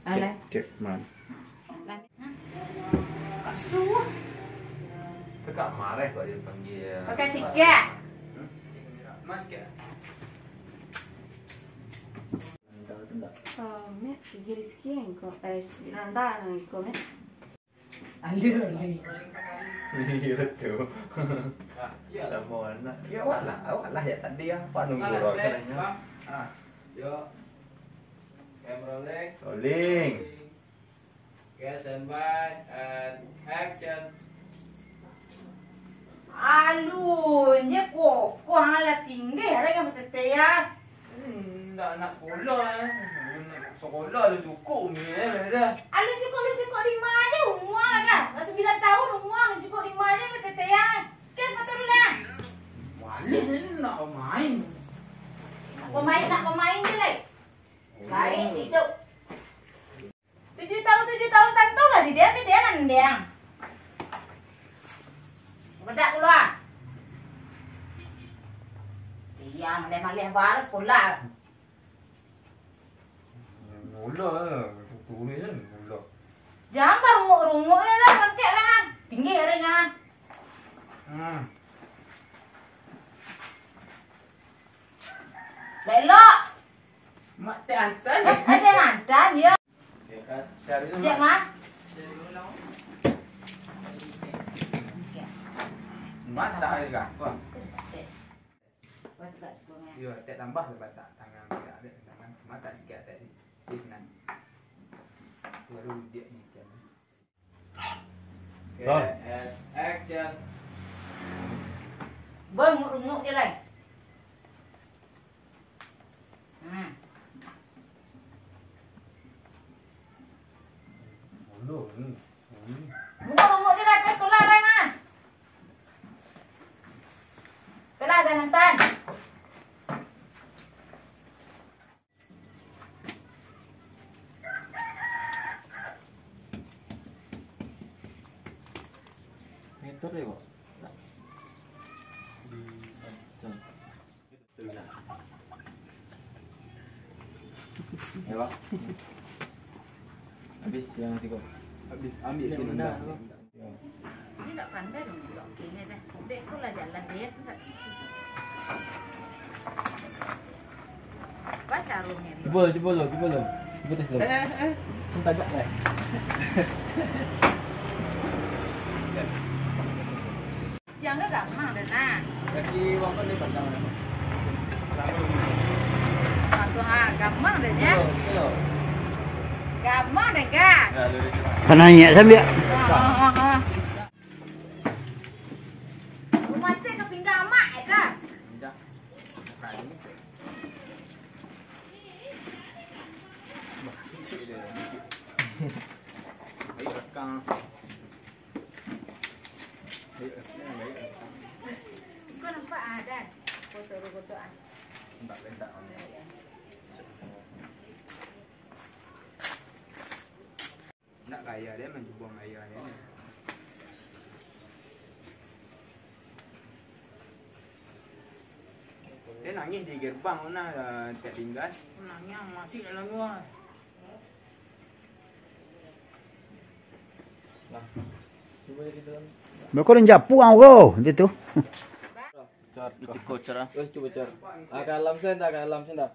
Cek man. Asuh. Kakak marah kalau dia panggil. Pakai sikit. Mas sikit. Mek gigi sikit kau rendah kau mek. Alir. Iya betul. Ya Tak mau anak. Ya awak lah ya tadi apa nunggu rasanya. Yuk. Camera rolling. Rolling. Okay, standby and action. Aduh, je kok halah tinggi ada yang bertetean. Nak sekolah. Sekolah lu cukup ni dah. Lu cukup 5 aja umur lah kan. Dah 9 tahun umur lu cukup 5 aja bertetean. Kes mata dulu lah. Wali ni nak main. Nak pemain je lah. Baik hidup. 7 tahun tentu lah di dia nan dia. Bedak dulu ah. Iya, malih-malih balas sekolah. Mula tulis kan mula. Jangan runguk-runguk lah pakai lah. Tinggi adanya. Lelok. Mak tak hantar ni. Ada hantar dia. Ya kan, share dulu. Cek mah. Mak tak ada apa. Buat tak sebungnya. Ya, tak tambah lepas tak tangan dia ada tangan. Mak tak sikit tadi. Di senang. Baru dia ni kan. Okay, Roll. and action. Runguk dia lah. Mula ni. Runguk dia lah ke sekolah lah mah. Kelah dah hantar. Meter deh kok. Ya, Pak. Habis yang siko. Habis ambil Yang sini rendah, dah. Pak. Ya. Ini tak pandai dong blokirnya dah. Sedek tu lah jalan dia tu tak. Apa caranya? Cuba lo. Cuba tes lo. Kita agak lah. Jangan gampang dah nah. Kaki wang ni pandang mana? Satu gampang dah ya. Hello. Gampang dah kan. Dah lu dia. Kananya sambil. Macam ke pinggang mak ke? Tidak. Kain. Cik dia. Ayo rekang. Kau nampak ada foto-foto ah. Tak letak on. Nak kaya dia mencubuang kaya dia. Dia nangis di gerbang mana tak tinggal. Nangis masih dalam luar. Cuba kita. Mereka dah japu kau dia tu. Cor. Ikut cara. Terus coba cor. Agak dalam sen dah.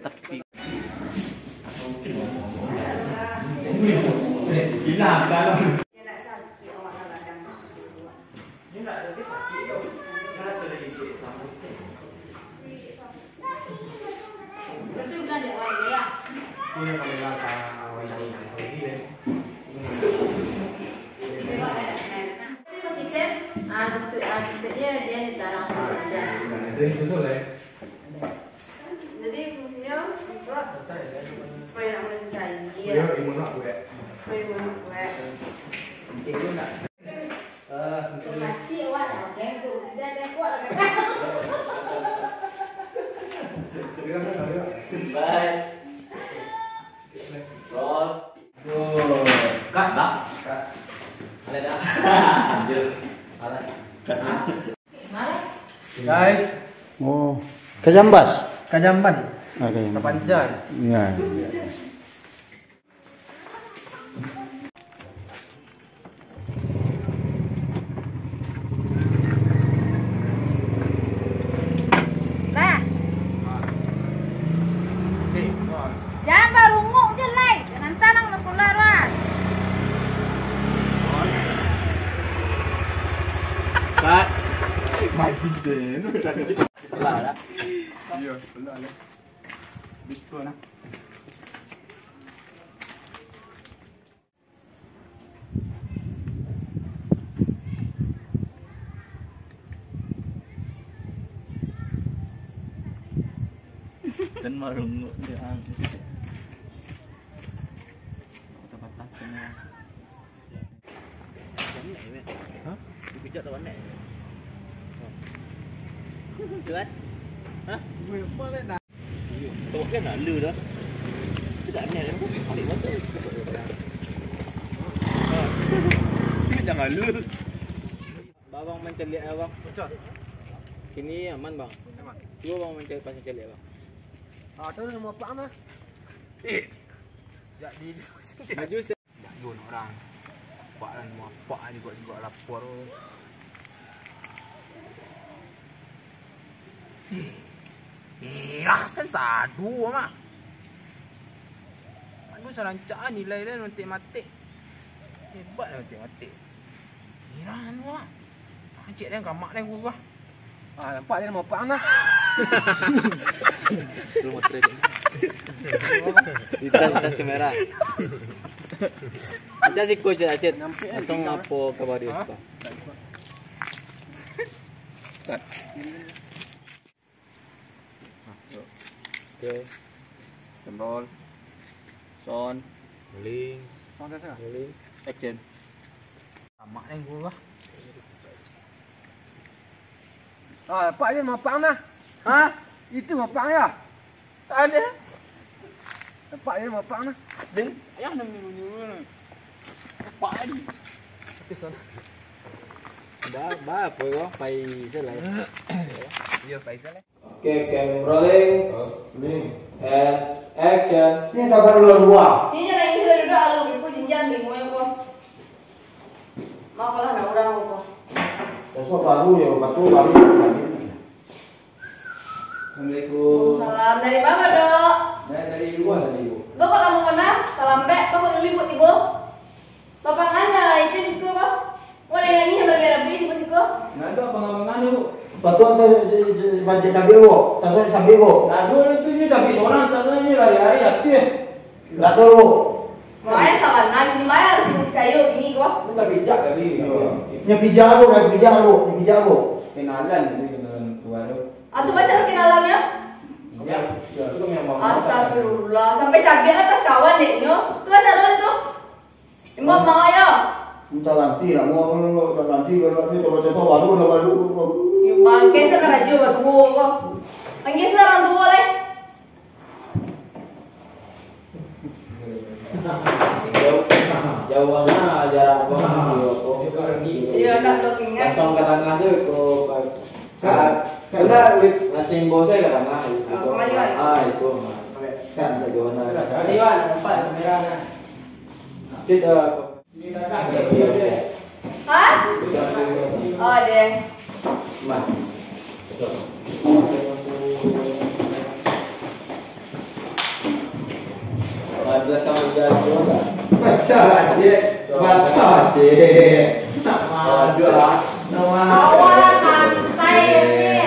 Tapi Gila kalau. Dia nak sakit awak nak kan. Dia nak ada sakit tu. Rasa lagi sikit sambut. Betul bilang dia orang dia. Tu yang kami langkah awal ini. Tadi mau kitchen, untuk dia ni tarang saja. Jadi betul lah. Jadi fungsinya buat supaya nak boleh bersaing. Ya, ibu nak buat. Supaya boleh buat. Penting tu nak. Kacik awak dah pakai tu. Dia kuat lah kan. bye. Roll. Cut dah. Ada dah. Anjir. Alah. Malas. Guys, Oh, Kajambas. Kajamban. Okay. Kepanjan. Ya. Lah dah. Iya, belum ada. Biskut lah. Dan marungu dia ang. Patah-patah kena. Hah? Dipijak tak pandai. Tuan. Hah? Boleh dah. Tengok kan nak lu dah. Tidak ni ada pun balik mata. Jangan lu. Abang main celik abang. Bocor. Kini aman bang. Aman. Cuba bang main celik pasang celik bang. Ah, tu nama apa mah? Jadi Maju se. Jun orang. Pak dan mau apa juga lapor. Sen sadu mah. Aduh sarancaan nilai dia nanti mati. Hebat nanti mati. Iran wah. Cik dia kamak dia gua. Ah nampak dia mau apa nah. Lu mau trade. Kita kamera. Aja si coach aja. Langsung apa kabar dia apa? Oke. Jempol. Son. Rolling. Sound dia. Rolling. Action. Kamak dia gua. Ah, Pak dia mau apa nah? Hah? Itu mau apa ya? Ada. Pak dia mau apa nah? Ding, ayah nak minum. Apa ni? Itu sound. Ba apa kau? Pai selai. Dia Faisal. Oke, cam rolling. Rolling. And action. Ini tak perlu luar. Ini jangan ini sudah duduk alu ibu jinjan di moyo ko. Maaf lah nak orang ko. Besok baru ya, batu baru. Assalamualaikum. Salam dari mana dok? Dari luar tadi ibu. Bapak kamu mana? Salam be. Bapak dulu libut ibu. Bapak anda itu di situ kok. Orang yang ini berbeda di situ. Nah itu abang-abangan ibu. Batu baca cabai wo, tasnya cabai wo. Nah dulu itu ini tapi orang tasnya ini lari-lari aktif. Enggak tahu. Makanya salah nanti Maya harus percaya gini kok. Kita bijak tadi. Nya pijak aku, dah pijak aku, pijak aku. Kenalan itu kenalan tua tu. Antum baca kenalannya? Ya, itu kan yang mau. Astagfirullah. Sampai cabai atas kawan deh nyo. Tu baca dulu itu. Imam mau ya. Minta ganti lah, mau ganti kalau itu kalau sesuatu baru dah baru. Yung bangke sa karadyo badugo ko. Ang gisa lang duwa lay. Jauh sana jarak bang. Iya nak looking nga. Langsung ke tengah je ko. Sudah nasi bosnya ke tengah. Kemajuan. Ah itu. Kan jauh sana. Kemajuan, nampak kamera. Tidak. Ha? Oh deh. Mas. Ada tahu jago. Baca aja, baca aja. Ada lah. Awal sampai ni.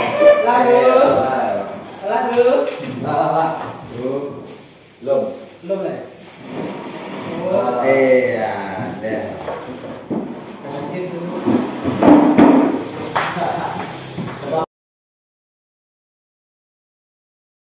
Lagu. Lagu. Lah. Belum. Belum lah. Eh,